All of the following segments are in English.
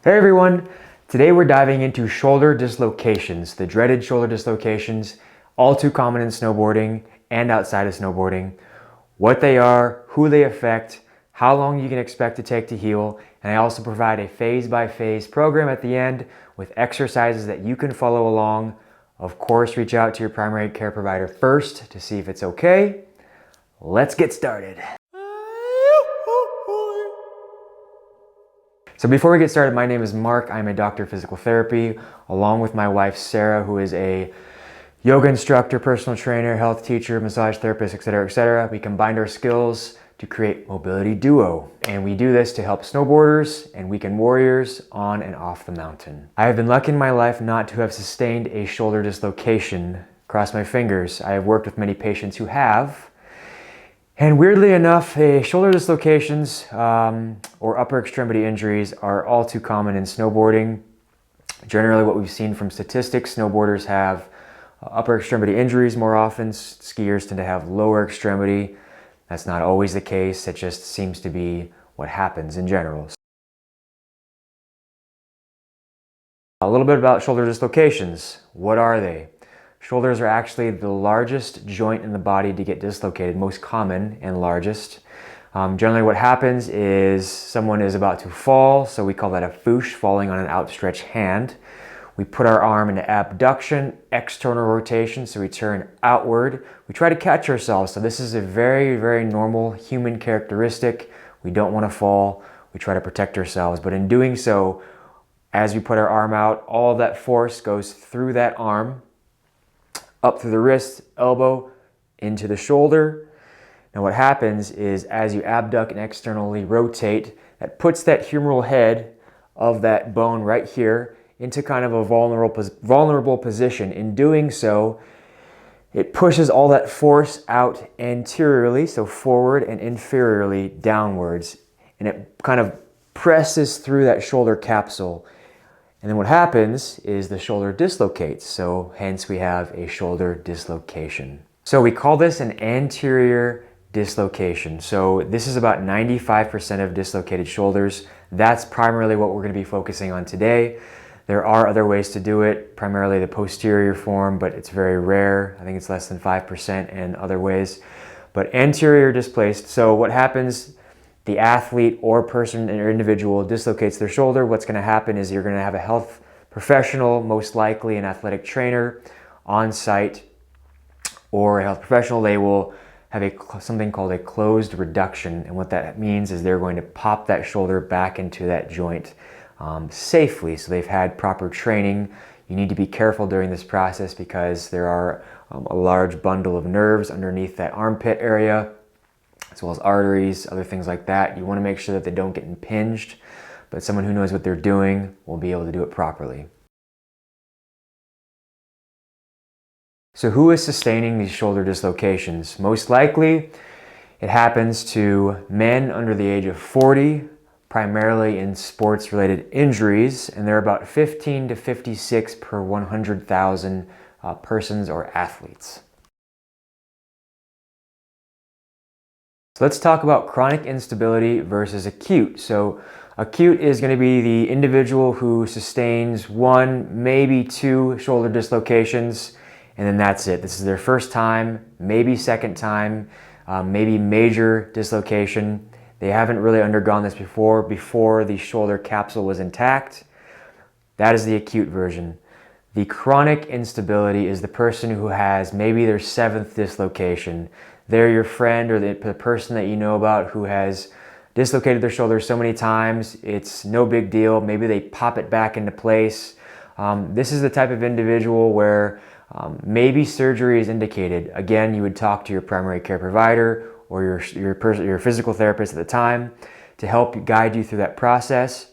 Hey everyone! Today we're diving into shoulder dislocations, the dreaded shoulder dislocations, all too common in snowboarding and outside of snowboarding, what they are, who they affect, how long you can expect to take to heal, and I also provide a phase-by-phase program at the end with exercises that you can follow along. Of course, reach out to your primary care provider first to see if it's okay. Let's get started. So before we get started, my name is Mark. I'm a doctor of physical therapy, along with my wife, Sarah, who is a yoga instructor, personal trainer, health teacher, massage therapist, etc., etc. We combined our skills to create Mobility Duo. And we do this to help snowboarders and weekend warriors on and off the mountain. I have been lucky in my life not to have sustained a shoulder dislocation. Cross my fingers. I have worked with many patients who have. And weirdly enough, shoulder dislocations or upper extremity injuries are all too common in snowboarding. Generally, what we've seen from statistics, snowboarders have upper extremity injuries more often. Skiers tend to have lower extremity. That's not always the case. It just seems to be what happens in general. A little bit about shoulder dislocations. What are they? Shoulders are actually the largest joint in the body to get dislocated, most common and largest. Generally what happens is someone is about to fall, so we call that a foosh, falling on an outstretched hand. We put our arm into abduction, external rotation, so we turn outward. We try to catch ourselves, so this is a very, very normal human characteristic. We don't want to fall, we try to protect ourselves, but in doing so, as we put our arm out, all that force goes through that arm, up through the wrist, elbow, into the shoulder. Now what happens is as you abduct and externally rotate, that puts that humeral head of that bone right here into kind of a vulnerable position. In doing so, it pushes all that force out anteriorly, so forward, and inferiorly downwards. And it kind of presses through that shoulder capsule. And then what happens is the shoulder dislocates, so hence we have a shoulder dislocation. So we call this an anterior dislocation. So this is about 95% of dislocated shoulders. That's primarily what we're going to be focusing on today. There are other ways to do it, primarily the posterior form, but it's very rare. I think it's less than 5% in other ways. But anterior displaced, so what happens, the athlete or person or individual dislocates their shoulder, what's going to happen is you're going to have a health professional, most likely an athletic trainer on site, or a health professional. They will have something called a closed reduction, and what that means is they're going to pop that shoulder back into that joint safely. So they've had proper training. You need to be careful during this process because there are a large bundle of nerves underneath that armpit area, as well as arteries, other things like that. You want to make sure that they don't get impinged, but someone who knows what they're doing will be able to do it properly. So who is sustaining these shoulder dislocations? Most likely, it happens to men under the age of 40, primarily in sports-related injuries, and they're about 15 to 56 per 100,000 persons or athletes. So let's talk about chronic instability versus acute. So acute is going to be the individual who sustains one, maybe two shoulder dislocations, and then that's it. This is their first time, maybe second time, maybe major dislocation. They haven't really undergone this before the shoulder capsule was intact. That is the acute version. The chronic instability is the person who has maybe their seventh dislocation. They're your friend or the person that you know about who has dislocated their shoulder so many times, it's no big deal. Maybe they pop it back into place. This is the type of individual where maybe surgery is indicated. Again, you would talk to your primary care provider or your physical therapist at the time to help guide you through that process.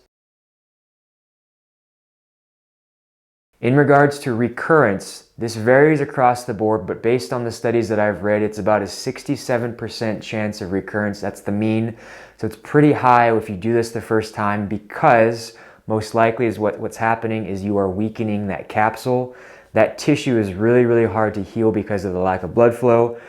In regards to recurrence, this varies across the board, but based on the studies that I've read, it's about a 67% chance of recurrence. That's the mean. So it's pretty high if you do this the first time, because most likely is what's happening is you are weakening that capsule. That tissue is really, really hard to heal because of the lack of blood flow.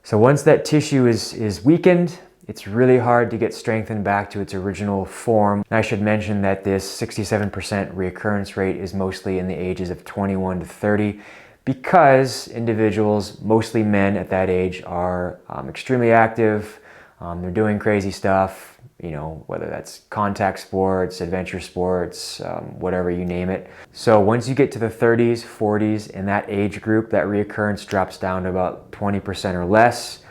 So once that tissue is weakened, it's really hard to get strengthened back to its original form. And I should mention that this 67% reoccurrence rate is mostly in the ages of 21 to 30 because individuals, mostly men at that age, are extremely active. They're doing crazy stuff, you know, whether that's contact sports, adventure sports, whatever you name it. So once you get to the 30s, 40s, in that age group, that reoccurrence drops down to about 20% or less.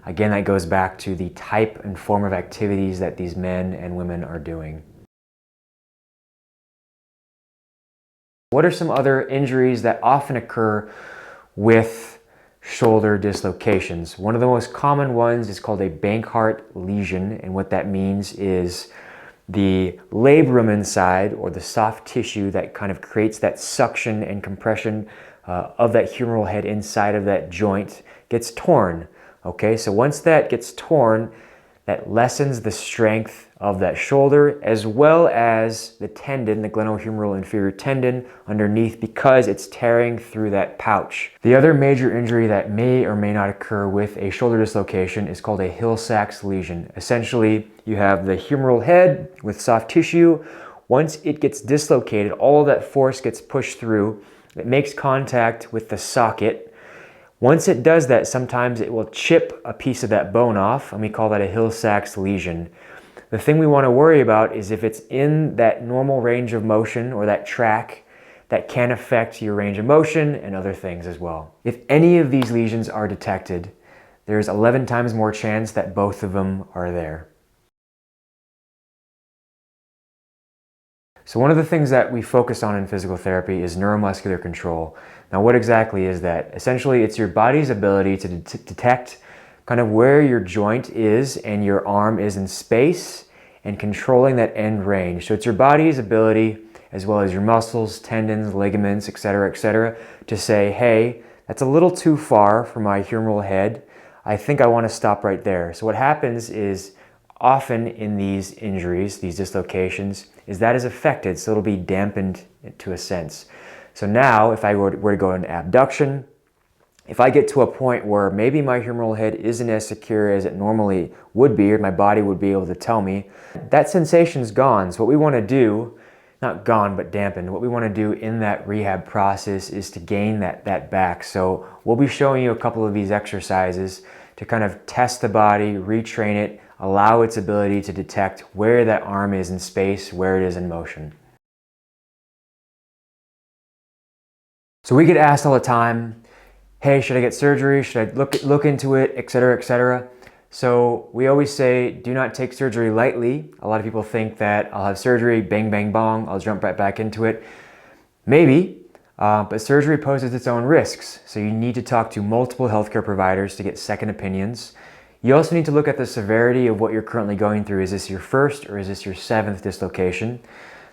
Again, that goes back to the type and form of activities that these men and women are doing. What are some other injuries that often occur with shoulder dislocations? One of the most common ones is called a Bankart lesion, and what that means is the labrum inside, or the soft tissue that kind of creates that suction and compression of that humeral head inside of that joint, gets torn. Okay, so once that gets torn, that lessens the strength of that shoulder as well as the tendon, the glenohumeral inferior tendon underneath, because it's tearing through that pouch. The other major injury that may or may not occur with a shoulder dislocation is called a Hill-Sachs lesion. Essentially, you have the humeral head with soft tissue. Once it gets dislocated, all of that force gets pushed through. It makes contact with the socket. Once it does that, sometimes it will chip a piece of that bone off, and we call that a Hill-Sachs lesion. The thing we want to worry about is if it's in that normal range of motion or that track, that can affect your range of motion and other things as well. If any of these lesions are detected, there's 11 times more chance that both of them are there. So one of the things that we focus on in physical therapy is neuromuscular control. Now, what exactly is that? Essentially, it's your body's ability to detect kind of where your joint is and your arm is in space and controlling that end range. So it's your body's ability, as well as your muscles, tendons, ligaments, etc., to say, hey, that's a little too far for my humeral head. I think I want to stop right there. So what happens is, often in these injuries, these dislocations, is that is affected, so it'll be dampened to a sense. So now, if I were to go into abduction, if I get to a point where maybe my humeral head isn't as secure as it normally would be, or my body would be able to tell me, that sensation's gone. So what we want to do, not gone, but dampened, what we want to do in that rehab process is to gain that back. So we'll be showing you a couple of these exercises to kind of test the body, retrain it, allow its ability to detect where that arm is in space, where it is in motion. So we get asked all the time, hey, should I get surgery? Should I look into it, etc.? So we always say, do not take surgery lightly. A lot of people think that I'll have surgery, bang, bang, bong, I'll jump right back into it. Maybe, but surgery poses its own risks. So you need to talk to multiple healthcare providers to get second opinions. You also need to look at the severity of what you're currently going through. Is this your first or is this your 7th dislocation?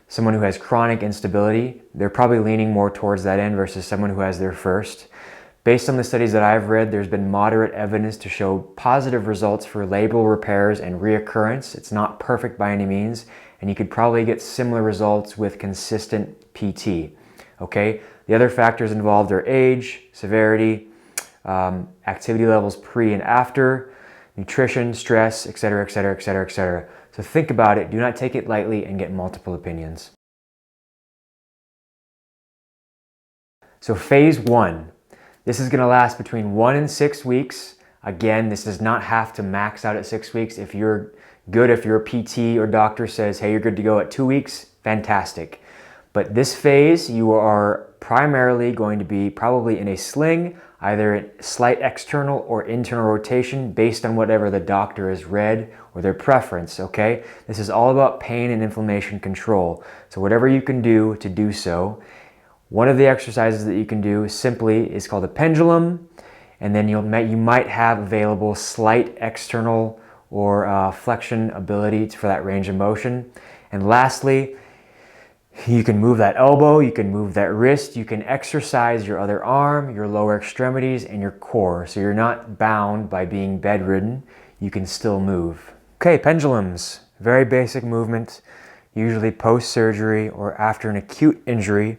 Someone who has chronic instability, they're probably leaning more towards that end versus someone who has their first. Based on the studies that I've read, there's been moderate evidence to show positive results for labral repairs and reoccurrence. It's not perfect by any means, and you could probably get similar results with consistent PT. Okay? The other factors involved are age, severity, activity levels pre and after, nutrition, stress, etc. So think about it, do not take it lightly, and get multiple opinions. So phase 1. This is going to last between 1 and 6 weeks. Again, this does not have to max out at 6 weeks. If you're good, if your PT or doctor says, hey, you're good to go at 2 weeks, fantastic. But this phase, you are primarily going to be probably in a sling, either in slight external or internal rotation based on whatever the doctor has read or their preference, okay? This is all about pain and inflammation control. So whatever you can do to do so. One of the exercises that you can do simply is called a pendulum, and then you might have available slight external or flexion ability for that range of motion. And lastly, you can move that elbow, you can move that wrist, you can exercise your other arm, your lower extremities, and your core. So you're not bound by being bedridden, you can still move. Okay, pendulums, very basic movement, usually post-surgery or after an acute injury.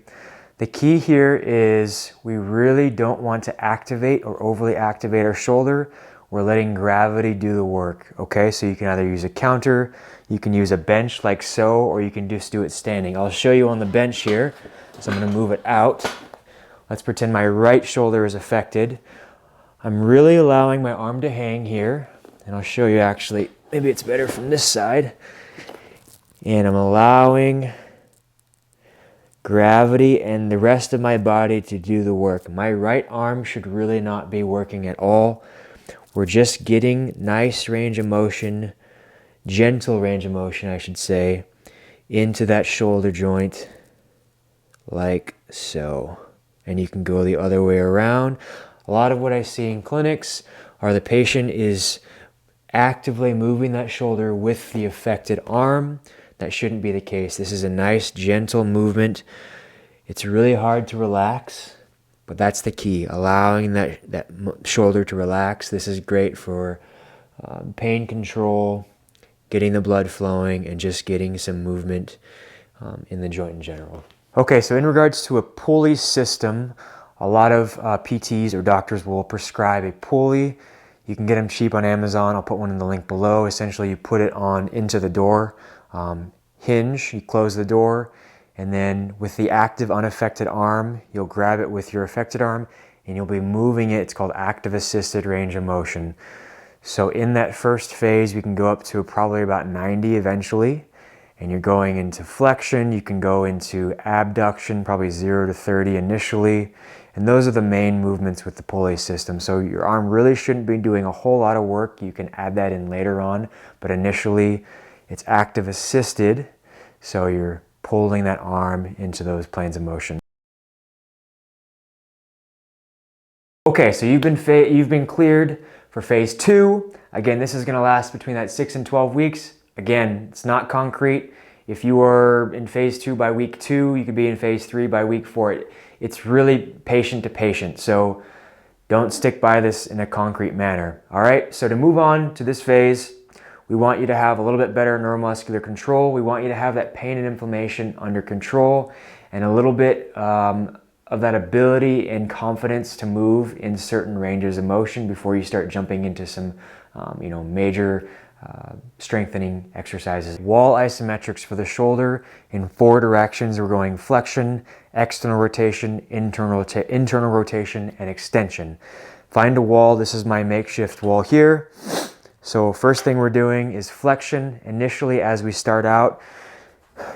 The key here is we really don't want to activate or overly activate our shoulder. We're letting gravity do the work, okay? So you can either use a counter, you can use a bench like so, or you can just do it standing. I'll show you on the bench here. So I'm gonna move it out. Let's pretend my right shoulder is affected. I'm really allowing my arm to hang here, and I'll show you actually, maybe it's better from this side. And I'm allowing gravity and the rest of my body to do the work. My right arm should really not be working at all. We're just getting nice range of motion, gentle range of motion, I should say, into that shoulder joint, like so. And you can go the other way around. A lot of what I see in clinics are the patient is actively moving that shoulder with the affected arm. That shouldn't be the case. This is a nice, gentle movement. It's really hard to relax, but that's the key, allowing that shoulder to relax. This is great for pain control, getting the blood flowing, and just getting some movement in the joint in general. Okay, so in regards to a pulley system, a lot of PTs or doctors will prescribe a pulley. You can get them cheap on Amazon. I'll put one in the link below. Essentially, you put it on into the door hinge, you close the door, and then with the active unaffected arm, you'll grab it with your affected arm and you'll be moving it. It's called active assisted range of motion. So in that first phase, we can go up to probably about 90 eventually, and you're going into flexion. You can go into abduction, probably 0 to 30 initially. And those are the main movements with the pulley system. So your arm really shouldn't be doing a whole lot of work. You can add that in later on, but initially it's active assisted. So you're pulling that arm into those planes of motion. Okay, so you've been cleared for phase 2. Again, this is going to last between that 6 and 12 weeks. Again, it's not concrete. If you are in phase 2 by week 2, you could be in phase 3 by week 4. It's really patient to patient. So don't stick by this in a concrete manner. All right, so to move on to this phase, we want you to have a little bit better neuromuscular control. We want you to have that pain and inflammation under control, and a little bit of that ability and confidence to move in certain ranges of motion before you start jumping into some major strengthening exercises. Wall isometrics for the shoulder in 4 directions. We're going flexion, external rotation, internal rotation, and extension. Find a wall. This is my makeshift wall here. So first thing we're doing is flexion. Initially, as we start out,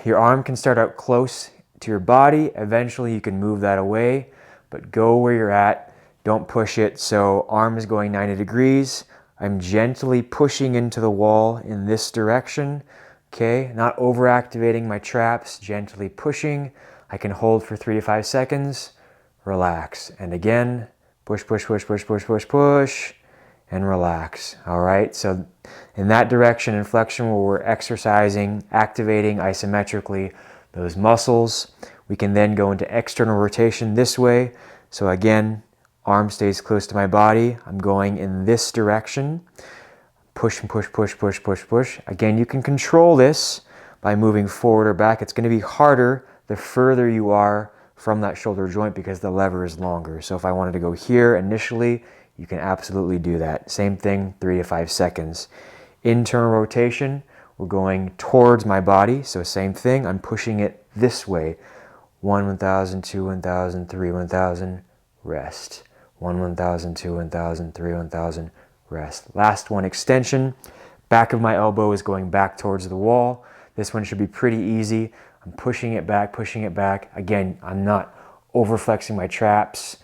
your arm can start out close to your body. Eventually you can move that away, but go where you're at. Don't push it. So arm is going 90 degrees. I'm gently pushing into the wall in this direction. Okay, not overactivating my traps, gently pushing. I can hold for 3 to 5 seconds, relax. And again, push, push, push, push, push, push, push, and relax. All right, so in that direction in flexion where we're exercising, activating isometrically those muscles, we can then go into external rotation this way. So again, arm stays close to my body. I'm going in this direction. Push and push, push, push, push, push. Again, you can control this by moving forward or back. It's going to be harder the further you are from that shoulder joint because the lever is longer. So if I wanted to go here initially, you can absolutely do that. Same thing, 3 to 5 seconds. Internal rotation, we're going towards my body. So same thing, I'm pushing it this way. 1, 1,000, 2, 1,000, 3, 1,000, rest. 1, 1,000, 2, 1,000, 3, 1,000, rest. Last one, extension. Back of my elbow is going back towards the wall. This one should be pretty easy. I'm pushing it back, pushing it back. Again, I'm not overflexing my traps.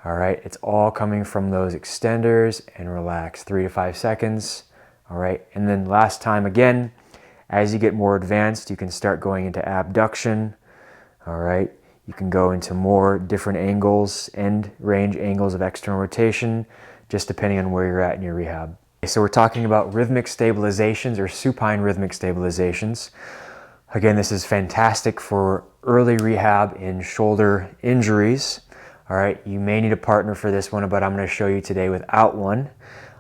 All right, it's all coming from those extenders, and relax, 3 to 5 seconds. All right, and then last time again, as you get more advanced, you can start going into abduction. All right, you can go into more different angles and range angles of external rotation, just depending on where you're at in your rehab. So we're talking about rhythmic stabilizations or supine rhythmic stabilizations. Again, this is fantastic for early rehab in shoulder injuries. All right, you may need a partner for this one, but I'm going to show you today without one.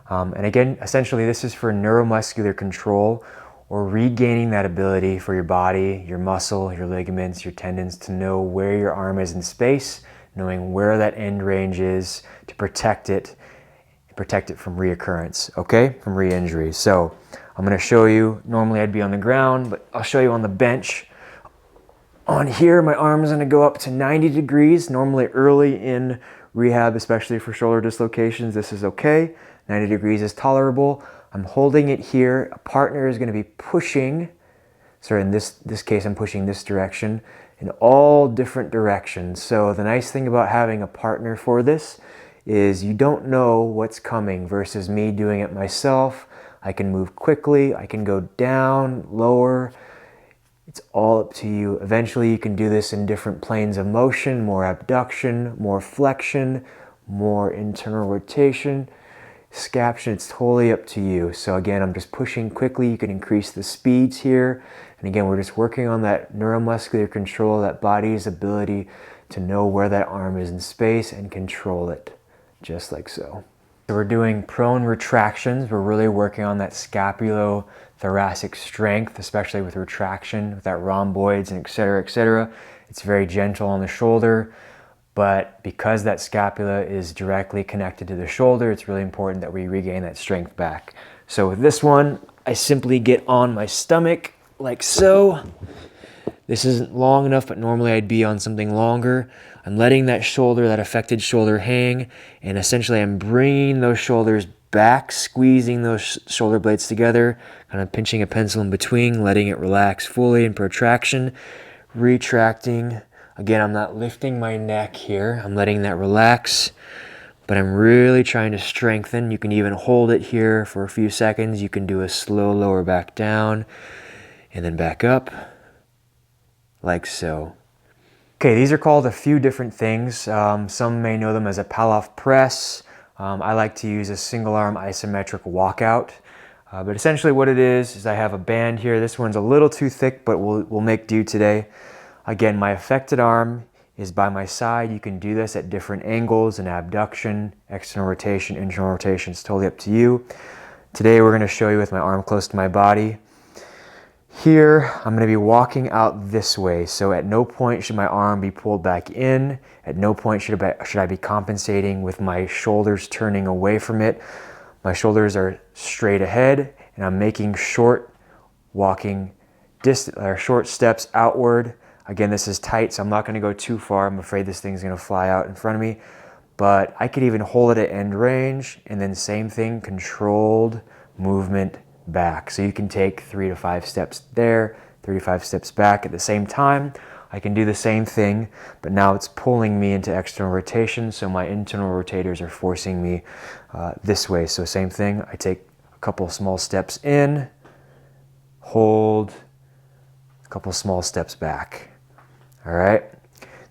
And again, essentially this is for neuromuscular control, or regaining that ability for your body, your muscle, your ligaments, your tendons to know where your arm is in space, knowing where that end range is to protect it, and protect it from reoccurrence, okay? From re-injury. So I'm gonna show you, normally I'd be on the ground, but I'll show you on the bench. On here, my arm is gonna go up to 90 degrees. Normally early in rehab, especially for shoulder dislocations, this is okay. 90 degrees is tolerable. I'm holding it here. A partner is gonna be pushing, so in this case, I'm pushing this direction in all different directions. So the nice thing about having a partner for this is you don't know what's coming versus me doing it myself. I can move quickly, I can go down, lower. It's all up to you. Eventually you can do this in different planes of motion, more abduction, more flexion, more internal rotation, scaption. It's totally up to you. So again, I'm just pushing quickly. You can increase the speeds here. And again, we're just working on that neuromuscular control, that body's ability to know where that arm is in space and control it, just like so. So we're doing prone retractions. We're really working on that scapulothoracic strength, especially with retraction, with that rhomboids and et cetera, et cetera. It's very gentle on the shoulder, but because that scapula is directly connected to the shoulder, it's really important that we regain that strength back. So with this one, I simply get on my stomach like so. This isn't long enough, but normally I'd be on something longer. I'm letting that shoulder, that affected shoulder hang, and essentially I'm bringing those shoulders back, squeezing those shoulder blades together, kind of pinching a pencil in between, letting it relax fully in protraction, retracting. Again, I'm not lifting my neck here. I'm letting that relax, but I'm really trying to strengthen. You can even hold it here for a few seconds. You can do a slow lower back down and then back up, like so. Okay, these are called a few different things. Some may know them as a Pallof press. I like to use a single arm isometric walkout. But essentially what it is I have a band here. This one's a little too thick, but we'll make do today. Again, my affected arm is by my side. You can do this at different angles, an abduction, external rotation, internal rotation. It's totally up to you. Today we're gonna show you with my arm close to my body. Here, I'm going to be walking out this way, so at no point should my arm be pulled back in. At no point should I be compensating with my shoulders turning away from it. My shoulders are straight ahead, and I'm making short short steps outward. Again, this is tight, so I'm not going to go too far. I'm afraid this thing's going to fly out in front of me. But I could even hold it at end range, and then same thing, controlled movement back. So you can take 3 to 5 steps there, 3 to 5 steps back at the same time. I can do the same thing, but now it's pulling me into external rotation, so my internal rotators are forcing me this way. So same thing, I take a couple small steps in, hold, a couple small steps back. All right.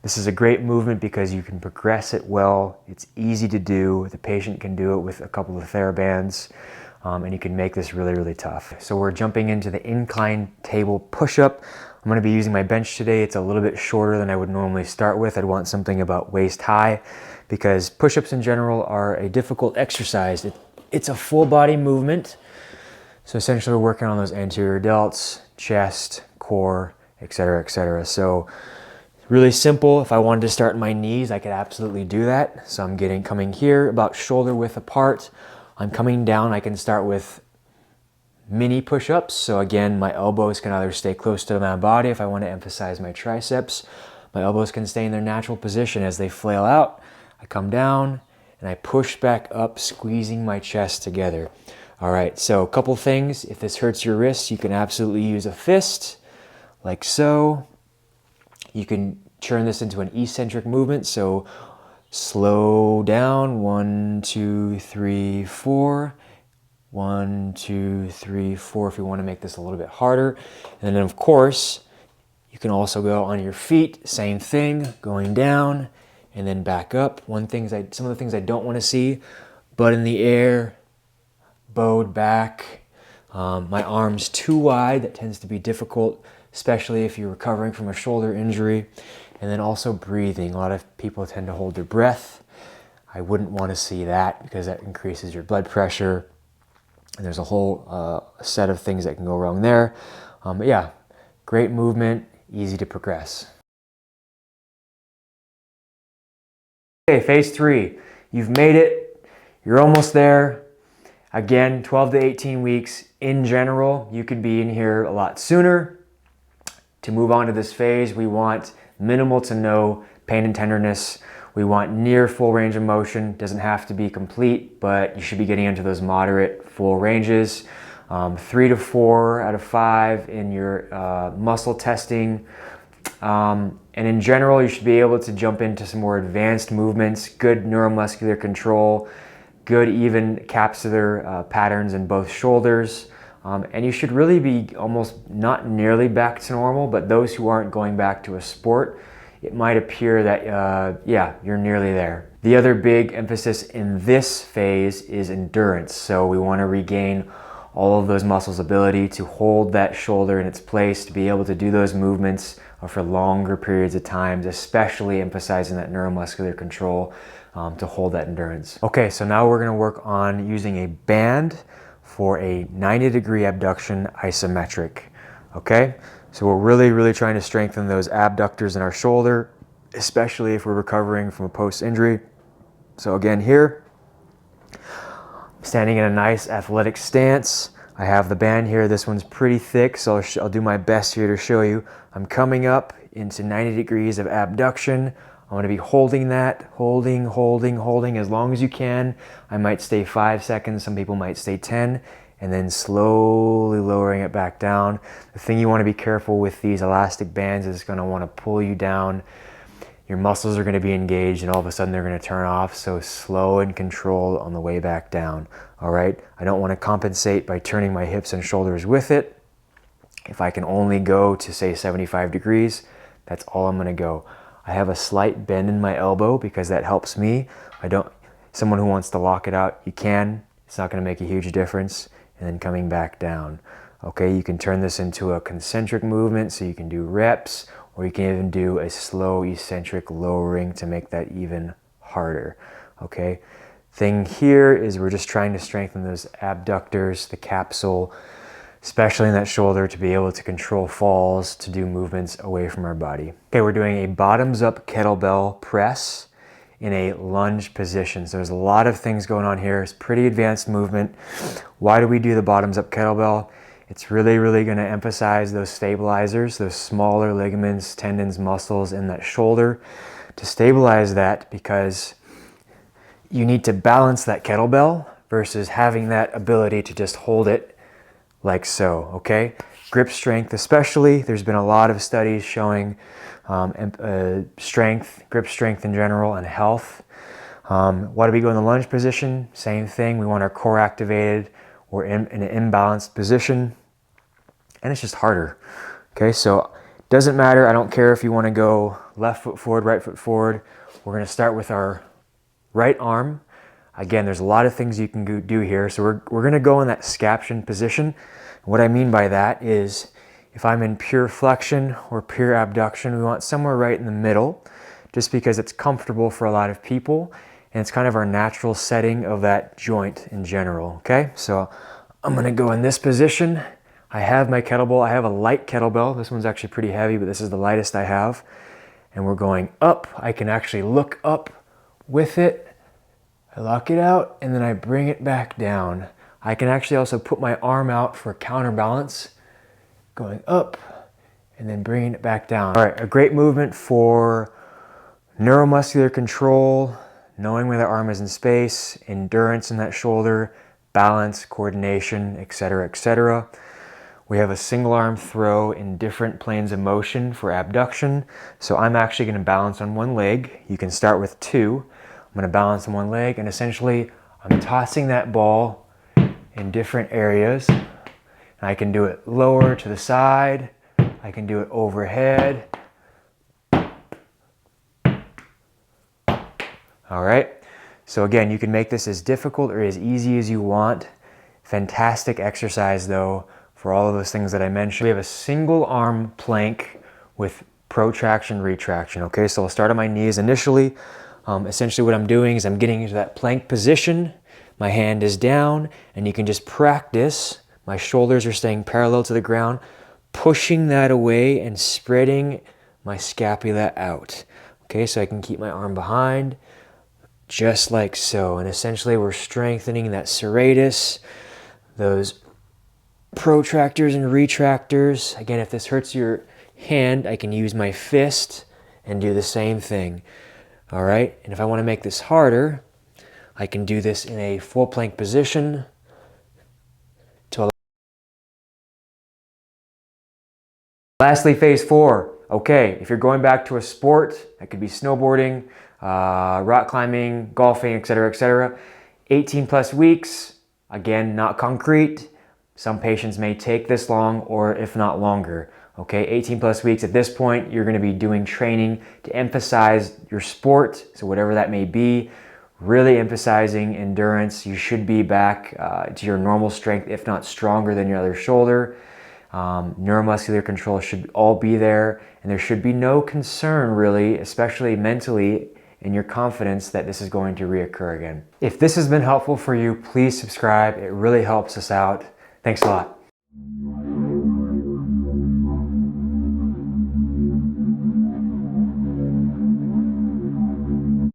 This is a great movement because you can progress it well. It's easy to do. The patient can do it with a couple of TheraBands. And you can make this really, really tough. So we're jumping into the incline table push-up. I'm gonna be using my bench today. It's a little bit shorter than I would normally start with. I'd want something about waist high because push-ups in general are a difficult exercise. It's a full body movement. So essentially we're working on those anterior delts, chest, core, et cetera, et cetera. So really simple. If I wanted to start in my knees, I could absolutely do that. So I'm coming here about shoulder width apart. I'm coming down, I can start with mini push-ups. So again, my elbows can either stay close to my body if I want to emphasize my triceps. My elbows can stay in their natural position as they flail out. I come down and I push back up, squeezing my chest together. All right, so a couple things. If this hurts your wrists, you can absolutely use a fist, like so. You can turn this into an eccentric movement, so slow down, 1, 2, 3, 4. 1, 2, 3, 4 if you want to make this a little bit harder. And then of course, you can also go on your feet, same thing, going down and then back up. Some of the things I don't want to see, butt in the air, bowed back, my arms too wide. That tends to be difficult, especially if you're recovering from a shoulder injury. And then also breathing. A lot of people tend to hold their breath. I wouldn't want to see that because that increases your blood pressure. And there's a whole set of things that can go wrong there. But yeah, great movement, easy to progress. Okay, phase 3. You've made it. You're almost there. Again, 12 to 18 weeks in general. You could be in here a lot sooner. To move on to this phase, we want minimal to no pain and tenderness. We want near full range of motion. Doesn't have to be complete, but you should be getting into those moderate full ranges. 3 to 4 out of 5 in your muscle testing. And in general, you should be able to jump into some more advanced movements, good neuromuscular control, good even capsular patterns in both shoulders. And you should really be almost not nearly back to normal, but those who aren't going back to a sport, it might appear that, yeah, you're nearly there. The other big emphasis in this phase is endurance. So we want to regain all of those muscles' ability to hold that shoulder in its place, to be able to do those movements for longer periods of time, especially emphasizing that neuromuscular control to hold that endurance. Okay, so now we're gonna work on using a band for a 90-degree abduction isometric, okay? So we're really trying to strengthen those abductors in our shoulder, especially if we're recovering from a post-injury. So again, here, standing in a nice athletic stance. I have the band here. This one's pretty thick, so I'll do my best here to show you. I'm coming up into 90 degrees of abduction. I'm going to be holding that, holding as long as you can. I might stay 5 seconds. Some people might stay 10, and then slowly lowering it back down. The thing you want to be careful with these elastic bands is it's going to want to pull you down. Your muscles are going to be engaged and all of a sudden they're going to turn off. So slow and controlled on the way back down. All right. I don't want to compensate by turning my hips and shoulders with it. If I can only go to say 75 degrees, that's all I'm going to go. I have a slight bend in my elbow because that helps me. Someone who wants to lock it out, you can. It's not going to make a huge difference. And then coming back down. Okay. You can turn this into a concentric movement. So you can do reps, or you can even do a slow eccentric lowering to make that even harder, okay? Thing here is we're just trying to strengthen those abductors, the capsule, especially in that shoulder, to be able to control falls, to do movements away from our body. Okay, we're doing a bottoms up kettlebell press in a lunge position. So there's a lot of things going on here. It's pretty advanced movement. Why do we do the bottoms up kettlebell? It's really going to emphasize those stabilizers, those smaller ligaments, tendons, muscles in that shoulder to stabilize that, because you need to balance that kettlebell versus having that ability to just hold it like so, okay? Grip strength especially, there's been a lot of studies showing strength, grip strength in general, and health. Why do we go in the lunge position? Same thing, we want our core activated. We're in an imbalanced position. And it's just harder, okay? So it doesn't matter. I don't care if you want to go left foot forward, right foot forward. We're going to start with our right arm. Again, there's a lot of things you can do here. So we're going to go in that scaption position. What I mean by that is if I'm in pure flexion or pure abduction, we want somewhere right in the middle, just because it's comfortable for a lot of people. And it's kind of our natural setting of that joint in general, okay? So I'm going to go in this position. I have my kettlebell. I have a light kettlebell. This one's actually pretty heavy, but this is the lightest I have. And we're going up. I can actually look up with it. I lock it out, and then I bring it back down. I can actually also put my arm out for counterbalance, going up and then bringing it back down. All right, a great movement for neuromuscular control, knowing where the arm is in space, endurance in that shoulder, balance, coordination, etc., etc. We have a single arm throw in different planes of motion for abduction. So I'm actually going to balance on one leg. You can start with two. I'm going to balance on one leg, and essentially I'm tossing that ball in different areas. And I can do it lower to the side. I can do it overhead. All right. So again, you can make this as difficult or as easy as you want. Fantastic exercise though, for all of those things that I mentioned. We have a single arm plank with protraction, retraction. Okay, so I'll start on my knees initially. Essentially what I'm doing is I'm getting into that plank position. My hand is down, and you can just practice. My shoulders are staying parallel to the ground, pushing that away and spreading my scapula out. Okay, so I can keep my arm behind, just like so. And essentially we're strengthening that serratus, those protractors and retractors. Again, if this hurts your hand, I can use my fist and do the same thing. All right, and if I want to make this harder, I can do this in a full plank position to allow. Lastly, phase 4. Okay, if you're going back to a sport, that could be snowboarding, rock climbing, golfing, etc., etc. 18 plus weeks, again, not concrete. Some patients may take this long, or if not longer. Okay, 18 plus weeks. At this point, you're going to be doing training to emphasize your sport, so whatever that may be, really emphasizing endurance. You should be back to your normal strength, if not stronger than your other shoulder. Neuromuscular control should all be there, and there should be no concern really, especially mentally, in your confidence that this is going to reoccur again. If this has been helpful for you, please subscribe. It really helps us out. Thanks a lot.